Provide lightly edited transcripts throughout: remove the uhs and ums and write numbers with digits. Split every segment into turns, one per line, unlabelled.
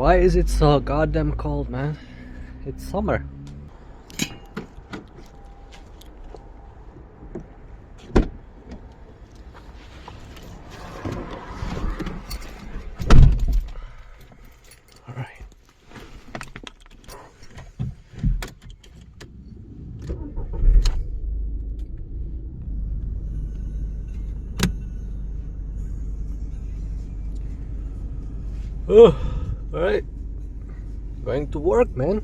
Why is it so goddamn cold, man? It's summer. Alright. Oh, alright. Going to work, man.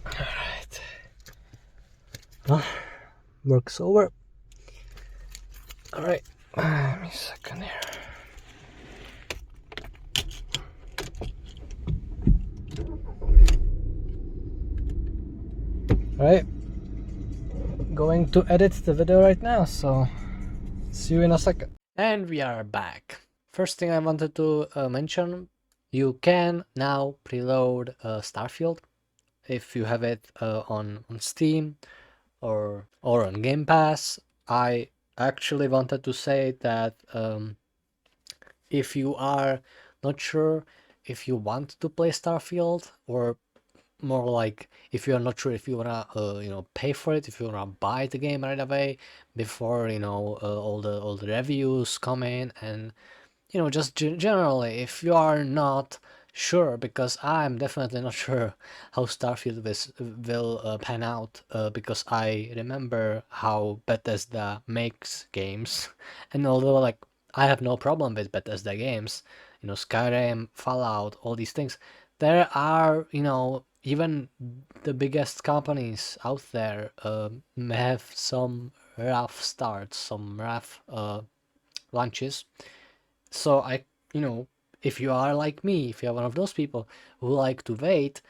Alright. Well, work's over. Alright. Give me a second here. Alright. Going to edit the video right now, so see you in a second. And we are back. First thing I wanted to mention, you can now preload Starfield if you have it on Steam or on Game Pass. I actually wanted to say that if you are not sure if you want to play Starfield, or more like if you're not sure if you wanna pay for it, if you wanna buy the game right away before all the reviews come in, and just generally if you are not sure, because I'm definitely not sure how Starfield will pan out, because I remember how Bethesda makes games, and although like I have no problem with Bethesda games, Skyrim, Fallout, all these things, there are even the biggest companies out there have some rough starts, some rough launches. So if you are like me, if you're one of those people who like to wait,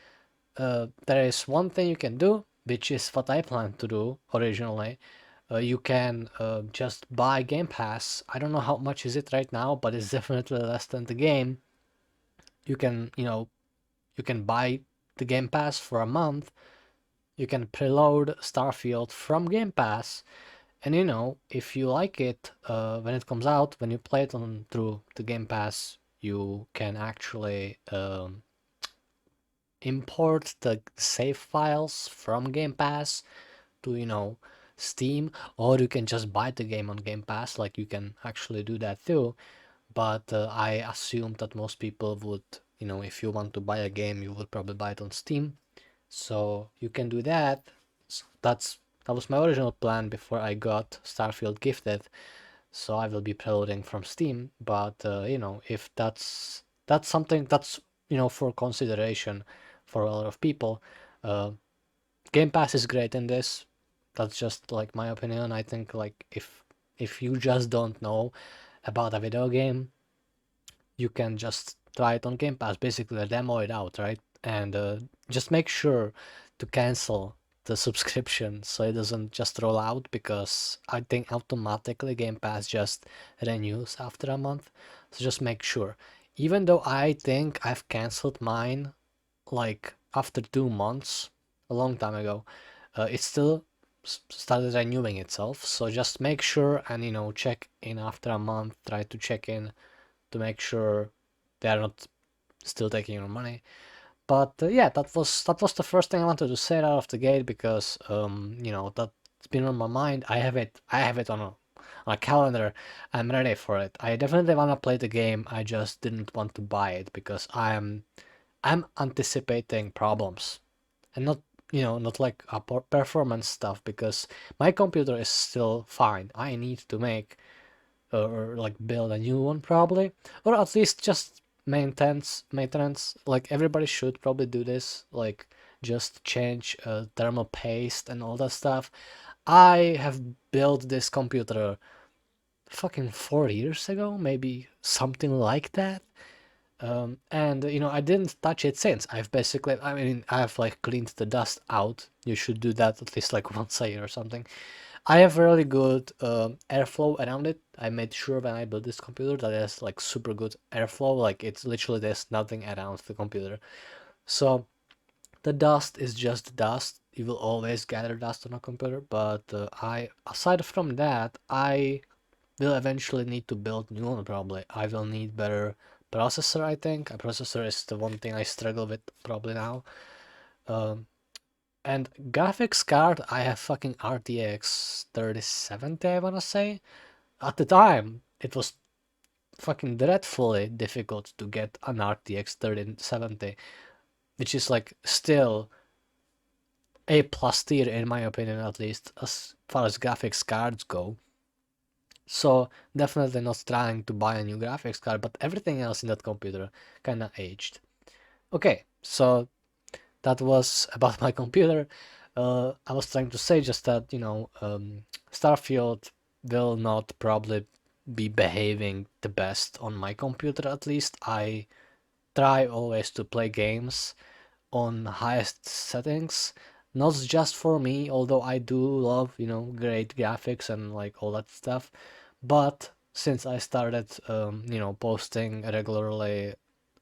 there is one thing you can do, which is what I planned to do originally. You can just buy Game Pass. I don't know how much is it right now, but it's definitely less than the game. You can, you can buy the Game Pass for a month. You can preload Starfield from Game Pass, and if you like it, when it comes out, when you play it on through the Game Pass, you can actually import the save files from Game Pass to Steam, or you can just buy the game on Game Pass. Like, you can actually do that too. But I assume that most people would, if you want to buy a game, you would probably buy it on Steam. So you can do that. That was my original plan before I got Starfield gifted. So I will be preloading from Steam. But if that's something that's for consideration for a lot of people, Game Pass is great in this. That's just like my opinion. I think like if you just don't know about a video game, you can just try it on Game Pass, basically demo it out, right? And just make sure to cancel the subscription so it doesn't just roll out, because I think automatically Game Pass just renews after a month. So just make sure. Even though I think I've canceled mine like after 2 months, a long time ago, it still started renewing itself. So just make sure and check in after a month. Try to check in to make sure they are not still taking your money. But yeah, that was the first thing I wanted to say out of the gate, because that's been on my mind. I have it on a calendar. I'm ready for it. I definitely want to play the game. I just didn't want to buy it because I'm anticipating problems, and not like a performance stuff, because my computer is still fine. I need to make or like build a new one probably, or at least just maintenance. Like, everybody should probably do this, like just change thermal paste and all that stuff. I have built this computer fucking 4 years ago, maybe something like that. And I didn't touch it since. I've like cleaned the dust out. You should do that at least like once a year or something. I have really good airflow around it. I made sure when I built this computer that it has like super good airflow. Like it's literally there's nothing around the computer. So the dust is just dust. You will always gather dust on a computer. But aside from that, I will eventually need to build new one probably. I will need better processor, I think. A processor is the one thing I struggle with probably now. Um, and graphics card, I have fucking RTX 3070, I wanna say. At the time, it was fucking dreadfully difficult to get an RTX 3070, which is like still A plus tier in my opinion, at least as far as graphics cards go. So definitely not trying to buy a new graphics card, but everything else in that computer kinda aged. Okay, so that was about my computer. I was trying to say just that, Starfield will not probably be behaving the best on my computer at least. I try always to play games on highest settings, not just for me, although I do love, great graphics and like all that stuff. But since I started, posting regularly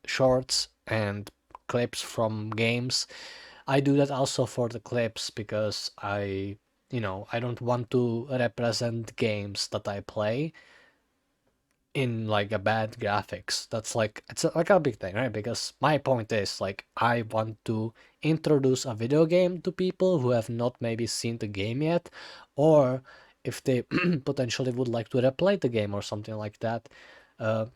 shorts and clips from games, I do that also for the clips because I don't want to represent games that I play in like a bad graphics. That's like like a big thing, right? Because my point is like I want to introduce a video game to people who have not maybe seen the game yet, or if they potentially would like to replay the game or something like that.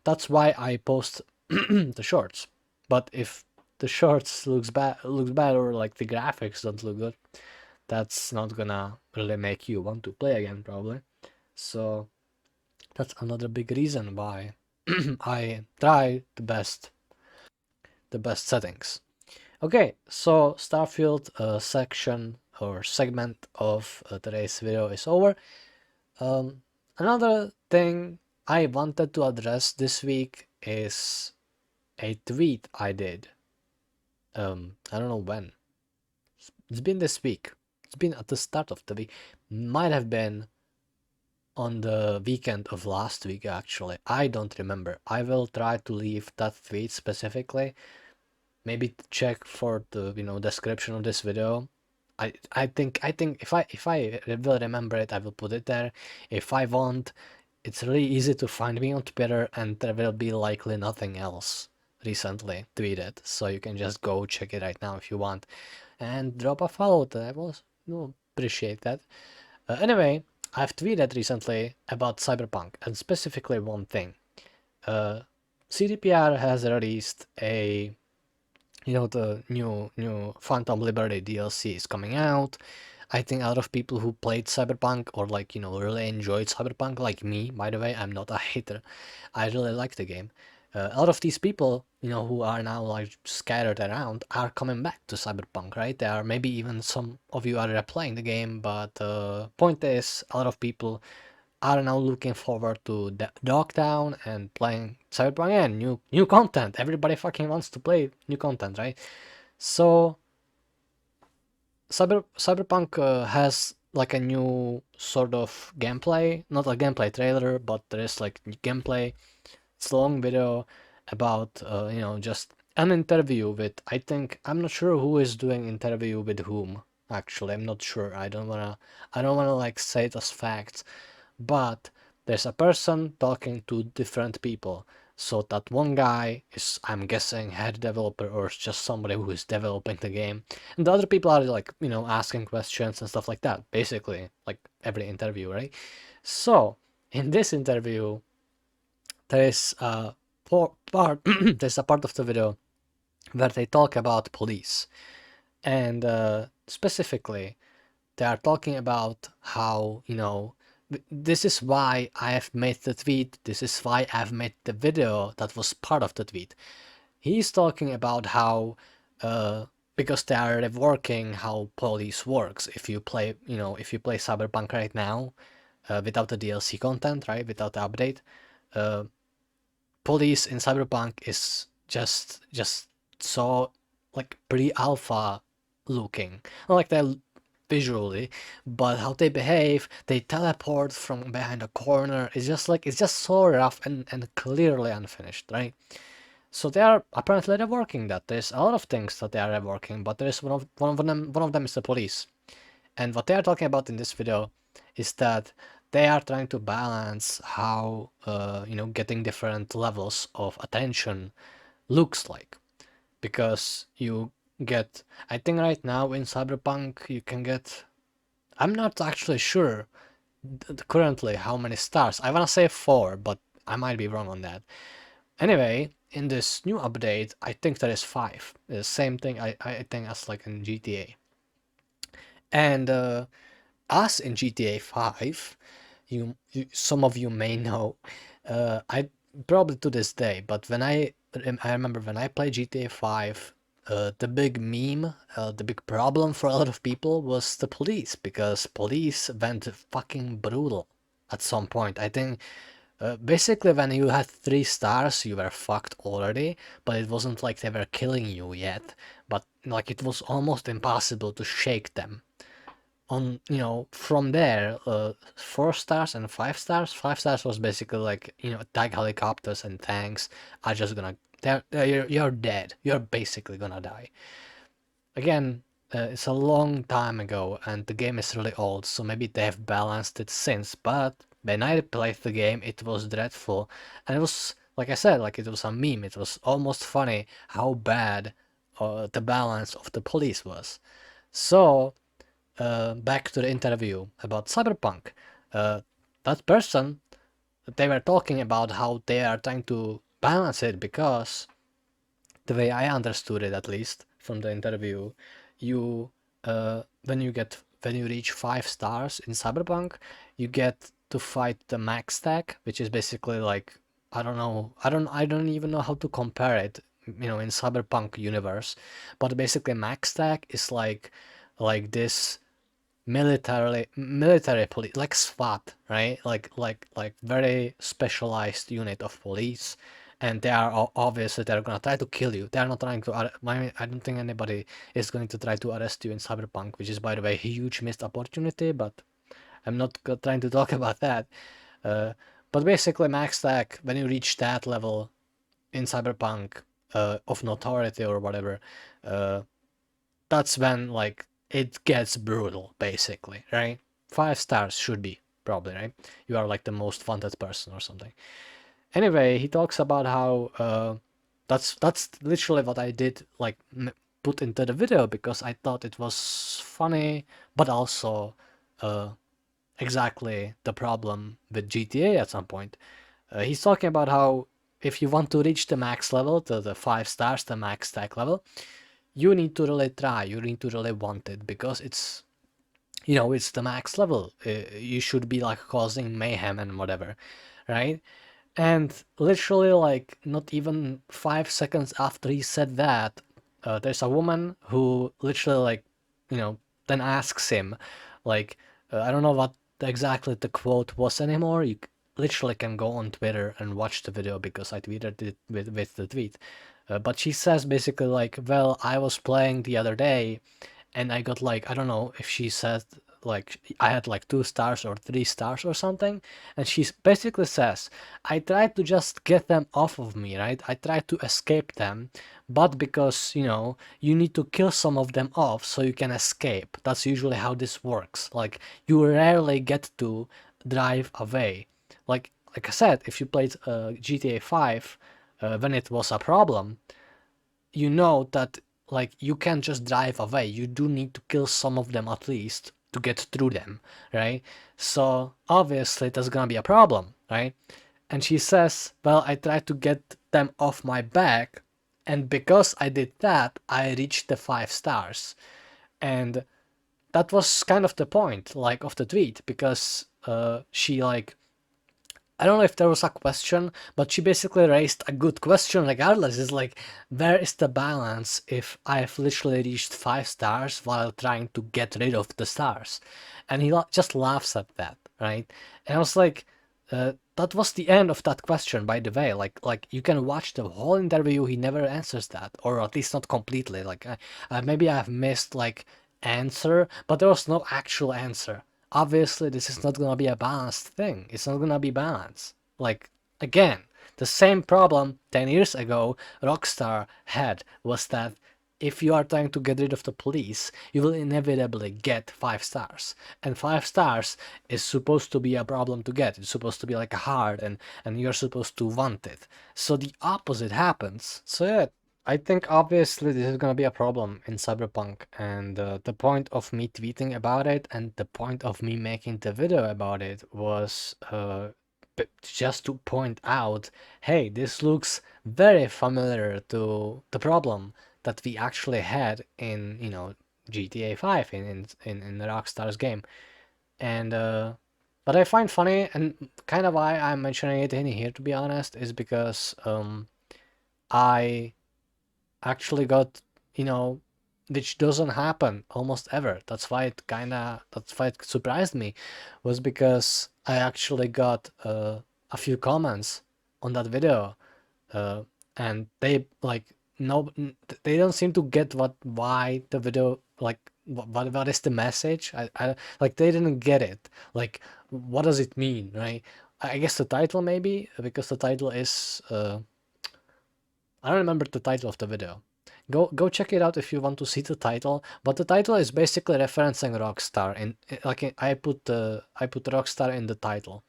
That's why I post the shorts. But if the shorts looks bad or like the graphics don't look good, that's not gonna really make you want to play again probably. So that's another big reason why I try the best settings. Okay, so Starfield section or segment of today's video is over. Another thing I wanted to address this week is a tweet I did. I don't know when. It's been this week. It's been at the start of the week. Might have been on the weekend of last week actually. I don't remember. I will try to leave that tweet specifically. Maybe check for the description of this video. I think if I will remember it, I will put it there. If I won't, it's really easy to find me on Twitter, and there will be likely nothing else recently tweeted, so you can just go check it right now if you want, and drop a follow. I will appreciate that. Anyway, I've tweeted recently about Cyberpunk, and specifically one thing. Uh, CDPR has released a the new Phantom Liberty DLC is coming out. I think a lot of people who played Cyberpunk or like really enjoyed Cyberpunk, like me, by the way, I'm not a hater. I really like the game. A lot of these people, who are now like scattered around, are coming back to Cyberpunk, right? There are maybe even some of you are replaying the game, but point is, a lot of people are now looking forward to Dogtown and playing Cyberpunk and new content. Everybody fucking wants to play new content, right? So Cyberpunk has like a new sort of gameplay, not a gameplay trailer, but there is like gameplay. It's a long video about just an interview with, I think, I'm not sure who is doing interview with whom. Actually, I'm not sure. I don't wanna like say it as facts, but there's a person talking to different people. So that one guy is, I'm guessing, head developer or just somebody who is developing the game. And the other people are like, asking questions and stuff like that. Basically, like every interview, right? So, in this interview, there is a part, there's a part of the video where they talk about police. And specifically, they are talking about how, this is why I have made the tweet, this is why I've made the video that was part of the tweet. He's talking about how, because they are reworking how police works. If you play Cyberpunk right now, without the DLC content, right, without the update, uh, police in Cyberpunk is just so like pre-alpha looking. Not like visually, but how they behave, they teleport from behind a corner. It's just like it's just so rough and clearly unfinished, right? So they are apparently reworking that. There's a lot of things that they are reworking, but there's one of them is the police. And what they are talking about in this video is that they are trying to balance how getting different levels of attention looks like, because you get, I think right now in Cyberpunk you can get, I'm not actually sure currently how many stars. I want to say 4, but I might be wrong on that. Anyway, in this new update, I think there is 5. The same thing I think as like in GTA. And us in GTA 5, some of you may know, I probably to this day, but I remember when I played GTA 5, the big meme, the big problem for a lot of people was the police, because police went fucking brutal at some point. I think basically when you had 3 stars, you were fucked already, but it wasn't like they were killing you yet, but like it was almost impossible to shake them. On, from there, 4 stars and 5 stars. 5 stars was basically like, attack helicopters and tanks are just gonna, you're dead. You're basically gonna die. Again, it's a long time ago and the game is really old, so maybe they have balanced it since, but when I played the game, it was dreadful. And it was, like I said, like it was a meme. It was almost funny how bad the balance of the police was. So, back to the interview about Cyberpunk. That person, they were talking about how they are trying to balance it, because the way I understood it, at least from the interview, you when you reach 5 stars in Cyberpunk, you get to fight the max stack, which is basically like, I don't know, I don't even know how to compare it, in Cyberpunk universe, but basically max stack is like this military police, like SWAT, right? Like very specialized unit of police, and they are obviously they're gonna try to kill you. They are not trying to. I don't think anybody is going to try to arrest you in Cyberpunk, which is, by the way, a huge missed opportunity. But I'm not trying to talk about that. Uh, but basically, max stack, when you reach that level in Cyberpunk, of notoriety or whatever, uh, that's when like it gets brutal, basically, right? 5 stars should be, probably, right? You are like the most wanted person or something. Anyway, he talks about how that's literally what I did, like put into the video, because I thought it was funny, but also uh, exactly the problem with GTA at some point. He's talking about how if you want to reach the max level, to the 5 stars, the max stack level, you need to really try, you need to really want it, because it's the max level. You should be like causing mayhem and whatever, right? And literally, like, not even 5 seconds after he said that, there's a woman who literally, like, then asks him, like, I don't know what exactly the quote was anymore. You literally can go on Twitter and watch the video, because I tweeted it with the tweet. But she says basically, like, well, I was playing the other day and I got, like, I don't know if she said, like, I had like 2 stars or 3 stars or something, and she basically says, I tried to just get them off of me, right? I tried to escape them, but because, you need to kill some of them off so you can escape. That's usually how this works. Like, you rarely get to drive away. Like I said, if you played GTA 5 when it was a problem, you know that, like, you can't just drive away. You do need to kill some of them at least to get through them, right? So obviously there's gonna be a problem, right? And she says, well, I tried to get them off my back, and because I did that, I reached the 5 stars. And that was kind of the point, like, of the tweet, because she, like, I don't know if there was a question, but she basically raised a good question regardless. It's like, where is the balance if I've literally reached 5 stars while trying to get rid of the stars? And he just laughs at that, right? And I was like, that was the end of that question, by the way. Like you can watch the whole interview, he never answers that, or at least not completely. Like, maybe I've missed like answer, but there was no actual answer. Obviously, this is not gonna be a balanced thing. It's not gonna be balanced. Like, again, the same problem 10 years ago Rockstar had was that if you are trying to get rid of the police, you will inevitably get 5 stars. And 5 stars is supposed to be a problem to get. It's supposed to be like a heart, and you're supposed to want it. So the opposite happens. So yeah, I think obviously this is gonna be a problem in Cyberpunk, and the point of me tweeting about it and the point of me making the video about it was just to point out, hey, this looks very familiar to the problem that we actually had in, GTA 5 in the Rockstar's game. And but I find funny, and kind of why I'm mentioning it in here, to be honest, is because I actually got, you know, which doesn't happen almost ever. That's why it surprised me, was because I actually got a few comments on that video, uh, and they like no, they don't seem to get why the video, like what is the message. I like they didn't get it. Like, what does it mean, right? I guess the title maybe, because the title is I don't remember the title of the video. Go check it out if you want to see the title. But the title is basically referencing Rockstar, and I put Rockstar in the title,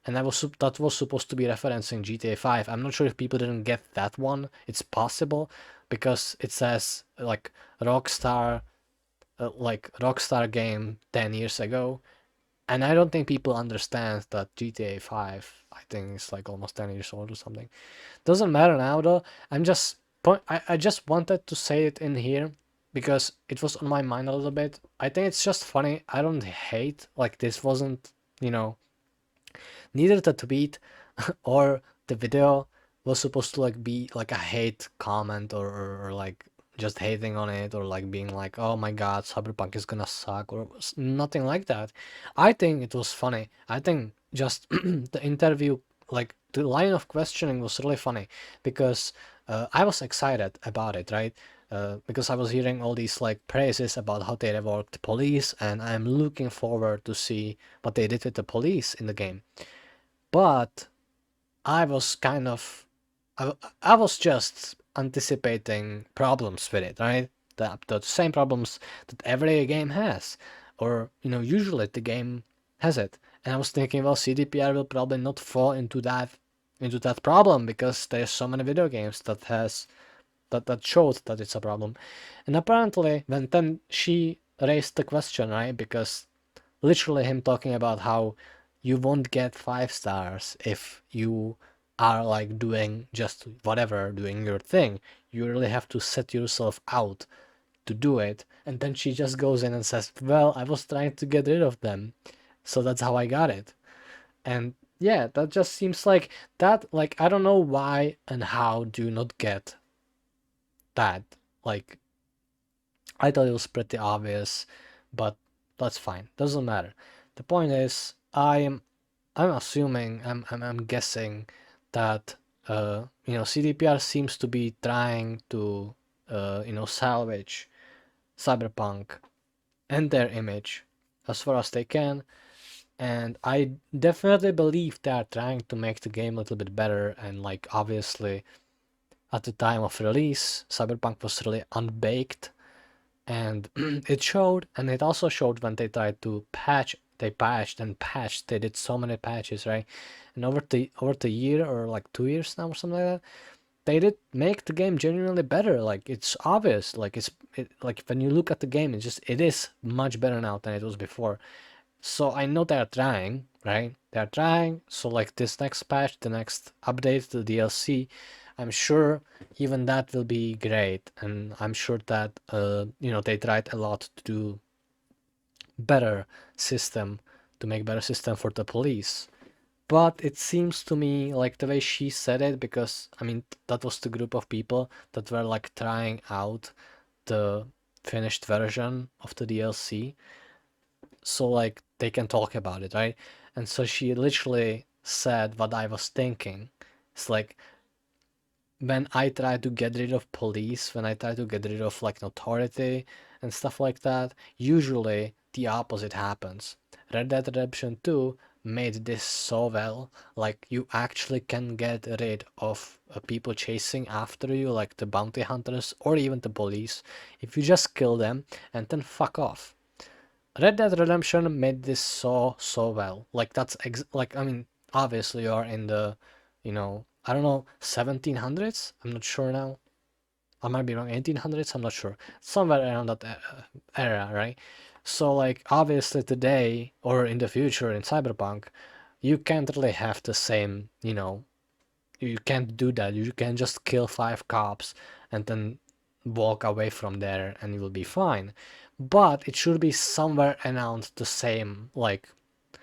and that was supposed to be referencing GTA 5. I'm not sure if people didn't get that one. It's possible because it says Rockstar game 10 years ago, and I don't think people understand that GTA 5, I think, is like almost 10 years old or something. Doesn't matter now though. I just wanted to say it in here because it was on my mind a little bit. I think it's just funny. I don't hate, like, this wasn't, you know, neither the tweet or the video was supposed to like be like a hate comment, or like just hating on it, or like being like, oh my god, Cyberpunk is gonna suck, or nothing like that. I think it was funny. I think just the interview, like the line of questioning was really funny because I was excited about it, right? Because I was hearing all these like praises about how they reworked police, and I'm looking forward to see what they did with the police in the game. But I was kind of, I was just anticipating problems with it, right? The same problems that every game has, or usually the game has it. And I was thinking, well, CDPR will probably not fall into that problem because there's so many video games that shows that it's a problem. And apparently, when then she raised the question, right? Because literally him talking about how you won't get 5 stars if you are like doing just whatever, doing your thing. You really have to set yourself out to do it. And then she just goes in and says, well, I was trying to get rid of them, so that's how I got it. And yeah, that just seems like that, like, I don't know why and how do you not get that. Like, I thought it was pretty obvious, but that's fine. Doesn't matter. The point is, I'm assuming, I'm guessing that CDPR seems to be trying to salvage Cyberpunk and their image as far as they can, and I definitely believe they are trying to make the game a little bit better. And like, obviously, at the time of release, Cyberpunk was really unbaked, and it showed. And it also showed when they tried to patch, they patched and patched, they did so many patches, right? And over the year, or like 2 years now or something like that, they did make the game genuinely better. Like, it's obvious, like like when you look at the game, it is much better now than it was before. So I know they're trying, right? They're trying. So like, this next patch, the next update, the DLC, I'm sure even that will be great. And I'm sure that they tried a lot to do better system, to make better system for the police. But it seems to me like the way she said it, because I mean that was the group of people that were like trying out the finished version of the DLC, so like they can talk about it, right? And so she literally said what I was thinking. It's like, when I try to get rid of police, when I try to get rid of like authority and stuff like that, usually the opposite happens. Red Dead Redemption 2 made this so well, like you actually can get rid of people chasing after you, like the bounty hunters or even the police, if you just kill them and then fuck off. Red Dead Redemption made this so well. Like that's like I mean, obviously you are in the, I don't know, 1700s. I'm not sure now. I might be wrong. 1800s. I'm not sure. Somewhere around that era, right? So like obviously today or in the future in Cyberpunk, you can't really have the same, you can't do that. You can just kill 5 cops and then walk away from there and you will be fine. But it should be somewhere around the same, like,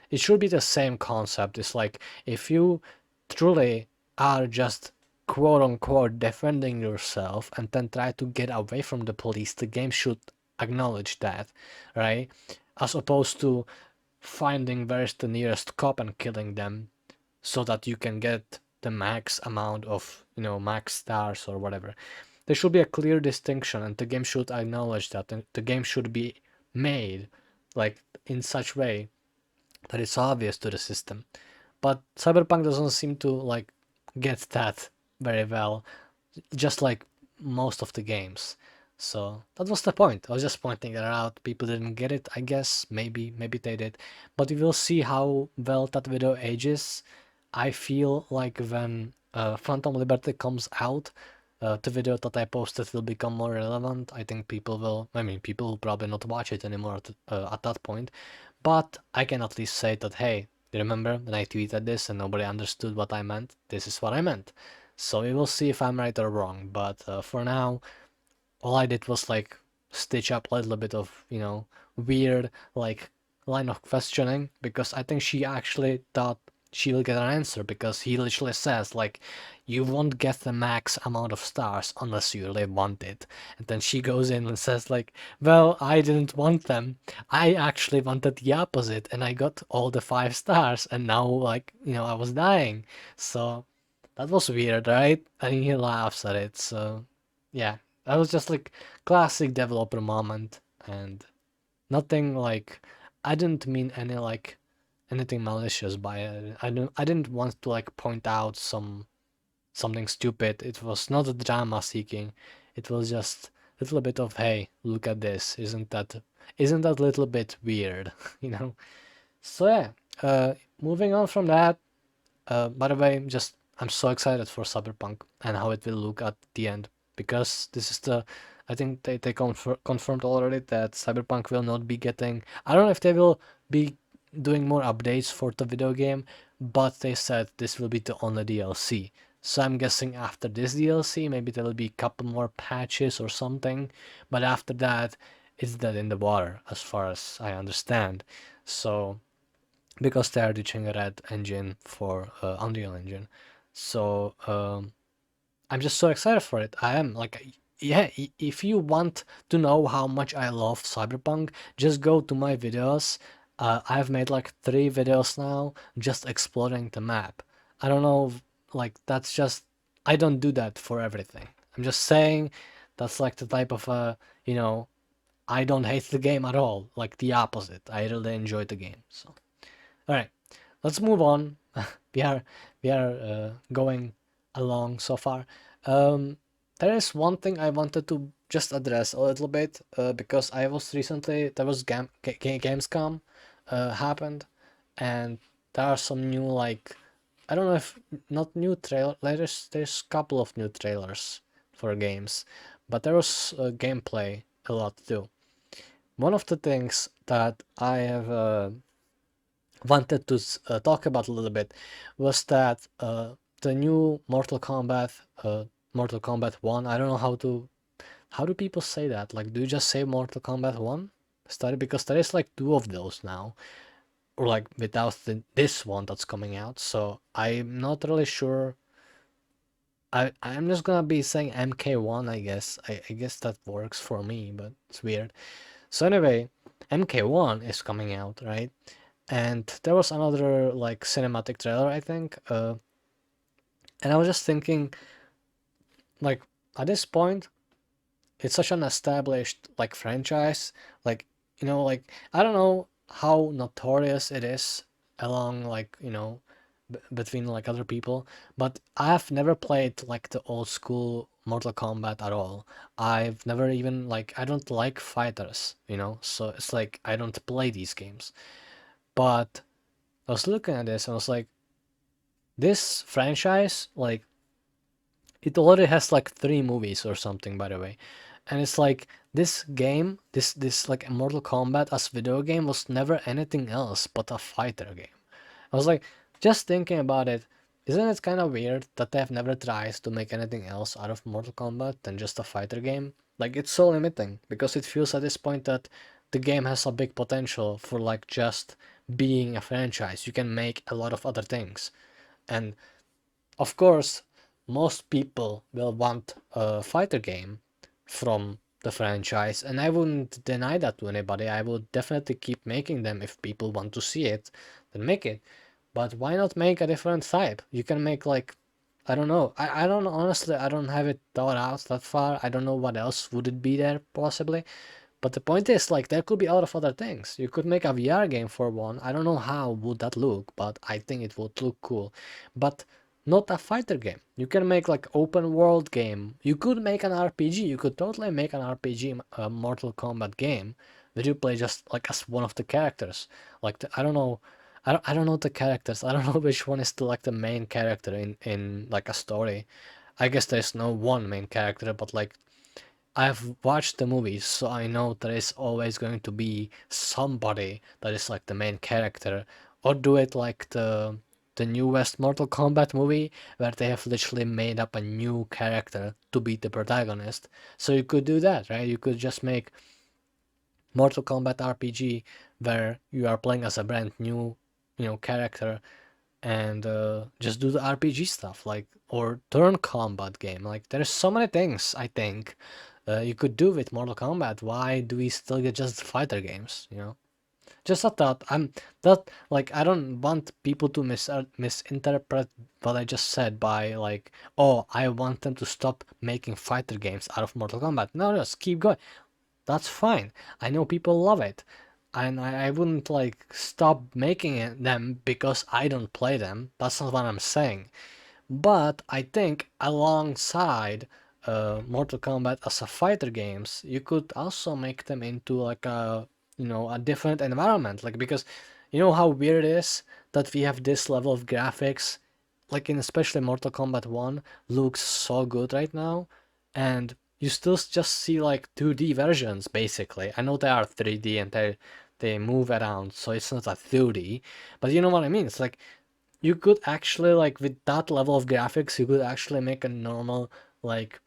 it should be the same concept. It's like if you truly are just quote unquote defending yourself and then try to get away from the police, the game should acknowledge that, right? As opposed to finding where's the nearest cop and killing them so that you can get the max amount of, max stars or whatever. There should be a clear distinction, and the game should acknowledge that, and the game should be made like in such way that it's obvious to the system. But Cyberpunk doesn't seem to like get that very well, just like most of the games. So that was the point. I was just pointing that out. People didn't get it, I guess. Maybe they did. But we will see how well that video ages. I feel like when Phantom Liberty comes out, the video that I posted will become more relevant. I think people will probably not watch it anymore at that point. But I can at least say that, hey, remember when I tweeted this and nobody understood what I meant? This is what I meant. So we will see if I'm right or wrong. But for now, all I did was like stitch up a little bit of, weird like line of questioning because I think she actually thought she will get an answer because he literally says like you won't get the max amount of stars unless you really want it. And then she goes in and says like, well, I didn't want them. I actually wanted the opposite and I got all the 5 stars and now like, I was dying. So that was weird, right? And he laughs at it. So yeah, that was just like classic developer moment and nothing like I didn't mean any like anything malicious by it. I didn't want to like point out something stupid. It was not a drama seeking. It was just a little bit of hey, look at this. Isn't that a little bit weird, you know? So yeah, moving on from that, by the way, just I'm so excited for Cyberpunk and how it will look at the end because this is I think they confirmed already that Cyberpunk will not be getting. I don't know if they will be doing more updates for the video game, but they said this will be the only DLC. So I'm guessing after this DLC, maybe there will be a couple more patches or something, but after that, it's dead in the water as far as I understand. So because they are ditching a red engine for Unreal Engine. So I'm just so excited for it. I am like, yeah. If you want to know how much I love Cyberpunk, just go to my videos. I've made like 3 videos now, just exploring the map. I don't know, like that's just I don't do that for everything. I'm just saying that's like the type of I don't hate the game at all. Like the opposite. I really enjoy the game. So. All right, let's move on. we are going along so far. Um, there is one thing I wanted to just address a little bit because I was recently there was Gamescom happened, and there are some new like I don't know if not new trailer. There's a couple of new trailers for games, but there was gameplay a lot too. One of the things that I have wanted to talk about a little bit was that the new Mortal Kombat 1, I don't know how do people say that? Like, do you just say Mortal Kombat 1? Started because there is like 2 of those now, or like without this one that's coming out. So I'm not really sure. I'm just gonna be saying MK1, I guess. I guess that works for me, but it's weird. So anyway, MK1 is coming out, right? And there was another like cinematic trailer, I think. And I was just thinking, like at this point, it's such an established like franchise. Like, like I don't know how notorious it is along like, between like other people, but I've never played like the old school Mortal Kombat at all. I've never even like I don't like fighters, so it's like I don't play these games. But I was looking at this and I was like, this franchise, like it already has like three movies or something, by the way. And it's like this game, this like Mortal Kombat as video game was never anything else but a fighter game. I was like, just thinking about it, isn't it kind of weird that they have never tried to make anything else out of Mortal Kombat than just a fighter game? Like it's so limiting because it feels at this point that the game has a big potential for like just being a franchise. You can make a lot of other things. And of course, most people will want a fighter game from the franchise, and I wouldn't deny that to anybody. I would definitely keep making them if people want to see it, then make it. But why not make a different type? You can make like, I don't know. I don't honestly, I don't have it thought out that far. I don't know what else would it be there possibly. But the point is, like, there could be a lot of other things. You could make a VR game for one. I don't know how would that look, but I think it would look cool. But not a fighter game. You can make like open world game. You could make an RPG. You could totally make an RPG, a Mortal Kombat game, where you play just like as one of the characters. Like I don't know, I don't know the characters. I don't know which one is the like the main character in like a story. I guess there's no one main character, but like I've watched the movies, so I know there is always going to be somebody that is like the main character, or do it like the newest Mortal Kombat movie, where they have literally made up a new character to be the protagonist. So you could do that, right? You could just make Mortal Kombat RPG where you are playing as a brand new, character and just do the RPG stuff, like or turn combat game. Like there's so many things I think you could do with Mortal Kombat. Why do we still get just fighter games? Just a thought. I'm that like I don't want people to misinterpret what I just said by like, oh, I want them to stop making fighter games out of Mortal Kombat. No, just keep going. That's fine. I know people love it. And I wouldn't like stop making them because I don't play them. That's not what I'm saying. But I think alongside Mortal Kombat as a fighter games, you could also make them into like a different environment. Like because you know how weird it is that we have this level of graphics, like in especially Mortal Kombat 1, looks so good right now, and you still just see like 2D versions basically. I know they are 3D and they move around, so it's not a 2D, but you know what I mean. It's like you could actually like with that level of graphics, you could actually make a normal like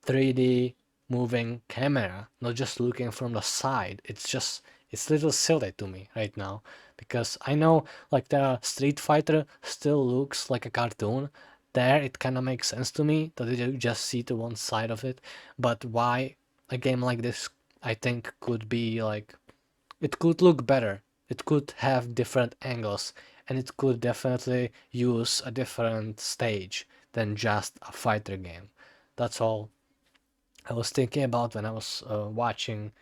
3D moving camera, not just looking from the side. It's a little silly to me right now because I know like the Street Fighter still looks like a cartoon. There it kind of makes sense to me that you just see to one side of it, but why a game like this I think could be like it could look better. It could have different angles, and it could definitely use a different stage than just a fighter game. That's all I was thinking about when I was watching.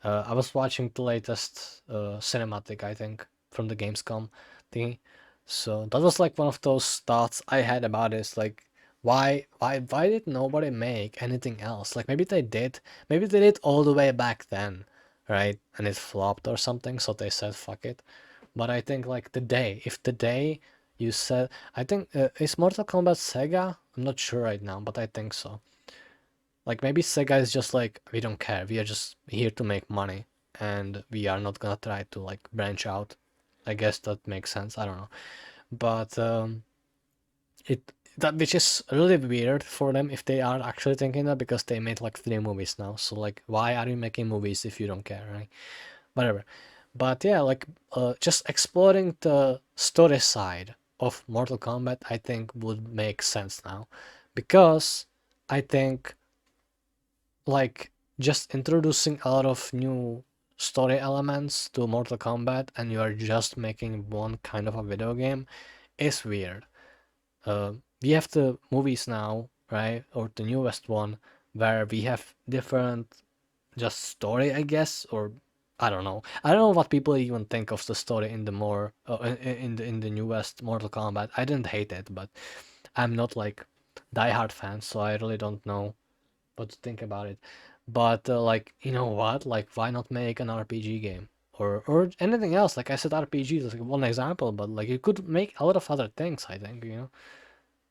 I was watching the latest cinematic, I think, from the Gamescom thingy. So that was like one of those thoughts I had about it. Like, why did nobody make anything else? Like maybe they did. Maybe they did all the way back then, right? And it flopped or something, so they said fuck it. But I think like if the day you said, I think is Mortal Kombat Sega? I'm not sure right now, but I think so. Like maybe Sega is just like we don't care. We are just here to make money, and we are not gonna try to like branch out. I guess that makes sense. I don't know, but it that which is really weird for them if they are actually thinking that because they made like three movies now. So like, why are you making movies if you don't care, right? Whatever. But yeah, like just exploring the story side of Mortal Kombat, I think would make sense now, because I think like just introducing a lot of new story elements to Mortal Kombat and you are just making one kind of a video game is weird. We have the movies now, right? Or the newest one, where we have different just story, I guess, or I don't know. I don't know what people even think of the story in the more in the newest Mortal Kombat. I didn't hate it, but I'm not like diehard fan, so I really don't know what to think about it. But like, you know what? Like, why not make an RPG game or anything else? Like I said, RPG is like one example, but like you could make a lot of other things. I think, you know.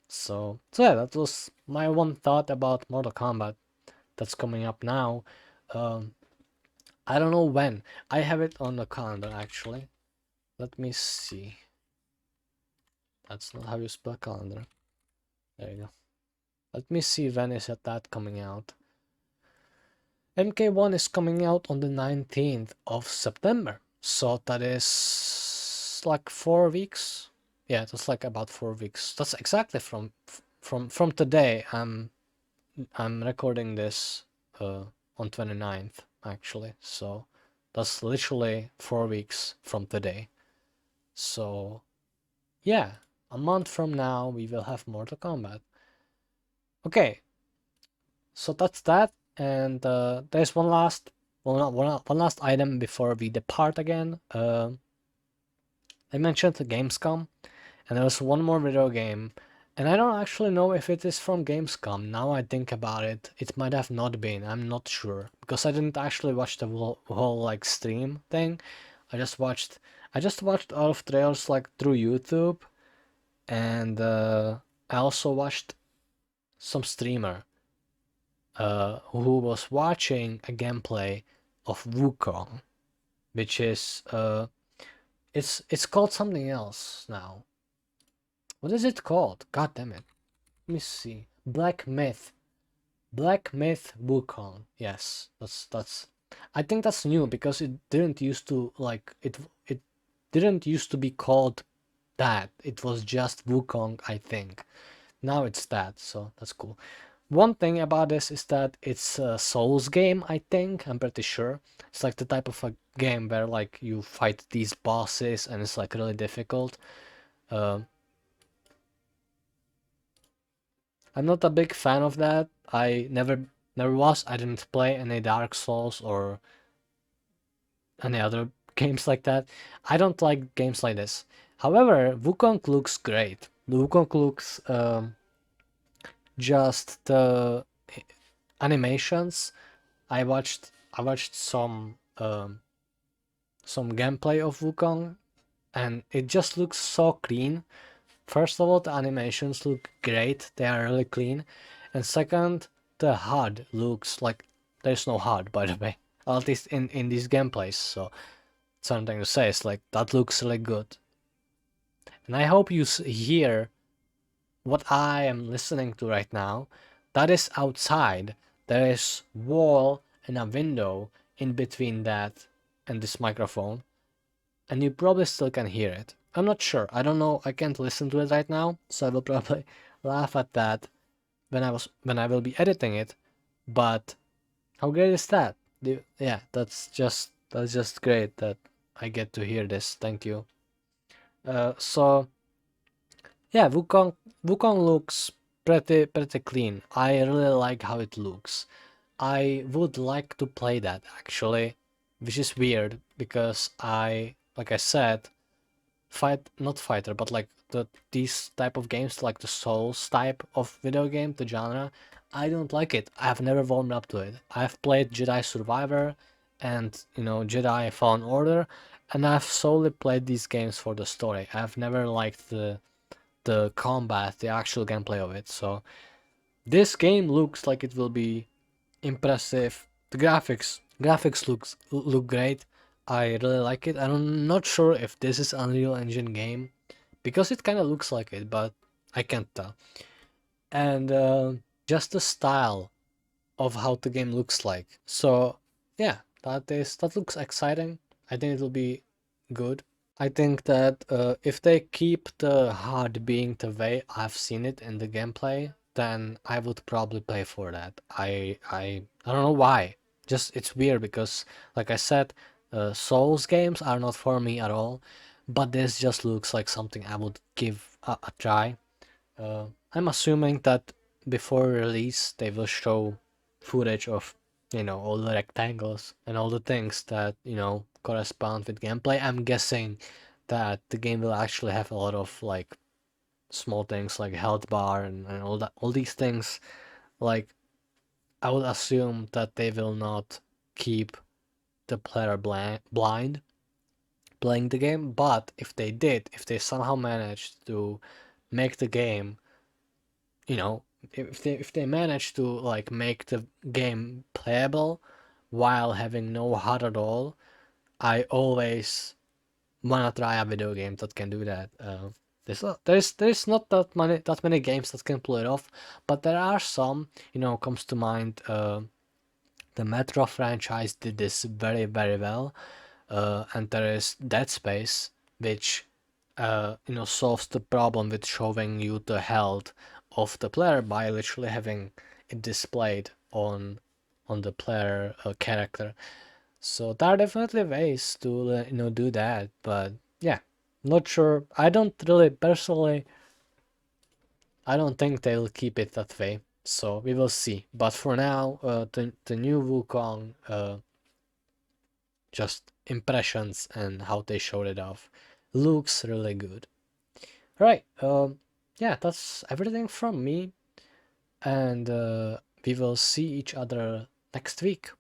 So yeah, that was my one thought about Mortal Kombat that's coming up now. Um, I don't know when. I have it on the calendar actually. Let me see. That's not how you spell calendar. There you go. Let me see when is that coming out. MK1 is coming out on the 19th of September. So that is like 4 weeks. Yeah, that's like about 4 weeks. That's exactly from today. I'm recording this on 29th actually. So that's literally 4 weeks from today. So yeah, a month from now we will have Mortal Kombat. Okay, so that's that. And there's one last item before we depart again. I mentioned the Gamescom, and there was one more video game, and I don't actually know if it is from Gamescom. Now I think about it, it might have not been. I'm not sure because I didn't actually watch the whole like stream thing. I just watched all of trailers like through YouTube, and I also watched some streamer who was watching a gameplay of Wukong, which is it's called something else now. What is it called? God damn it. Let me see. Black Myth. Black Myth Wukong. Yes, that's. I think that's new because it didn't used to like it didn't used to be called that. It was just Wukong, I think. Now it's that, so that's cool. One thing about this is that it's a Souls game, I think. I'm pretty sure. It's like the type of a game where like you fight these bosses and it's like really difficult. Uh, I'm not a big fan of that. I never was. I didn't play any Dark Souls or any other games like that. I don't like games like this. However, Wukong looks great. The Wukong looks just the animations. I watched some gameplay of Wukong, and it just looks so clean. First of all, the animations look great, they are really clean. And second, the HUD looks like there's no HUD, by the way, at least in these gameplays. So something to say is like that looks really good. And I hope you hear what I am listening to right now. That is outside. There is wall and a window in between that and this microphone, and you probably still can hear it. I'm not sure. I don't know. I can't listen to it right now, so I will probably laugh at that when I will be editing it. But how great is that? Yeah, that's just great that I get to hear this. Thank you. So yeah, Wukong looks pretty clean. I really like how it looks. I would like to play that actually, which is weird because like I said, not fighter, but like these type of games, like the Souls type of video game, the genre, I don't like it. I've never warmed up to it. I've played Jedi Survivor and Jedi Fallen Order, and I've solely played these games for the story. I've never liked the combat, the actual gameplay of it. So this game looks like it will be impressive. The graphics look great. I really like it. I'm not sure if this is Unreal Engine game because it kind of looks like it, but I can't tell. And just the style of how the game looks like. So yeah, that looks exciting. I think it will be good. I think that if they keep the HUD being the way I've seen it in the gameplay, then I would probably pay for that. I don't know why. Just it's weird because, like I said, Souls games are not for me at all. But this just looks like something I would give a try. I'm assuming that before release they will show footage of, all the rectangles and all the things that, correspond with gameplay. I'm guessing that the game will actually have a lot of like small things like health bar and all these things. Like, I would assume that they will not keep the player blind playing the game, but if they somehow managed to make the game, you know, if they manage to like make the game playable while having no HUD at all, I always wanna try a video game that can do that. There's not that many games that can pull it off, but there are some. Comes to mind. The Metro franchise did this very very well, and there is Dead Space, which solves the problem with showing you the health of the player by literally having it displayed on the player character. So there are definitely ways to do that, but yeah, not sure. I don't really personally. I don't think they'll keep it that way. So we will see. But for now, the new Wukong, just impressions and how they showed it off, looks really good. Right. Yeah, that's everything from me, and we will see each other next week.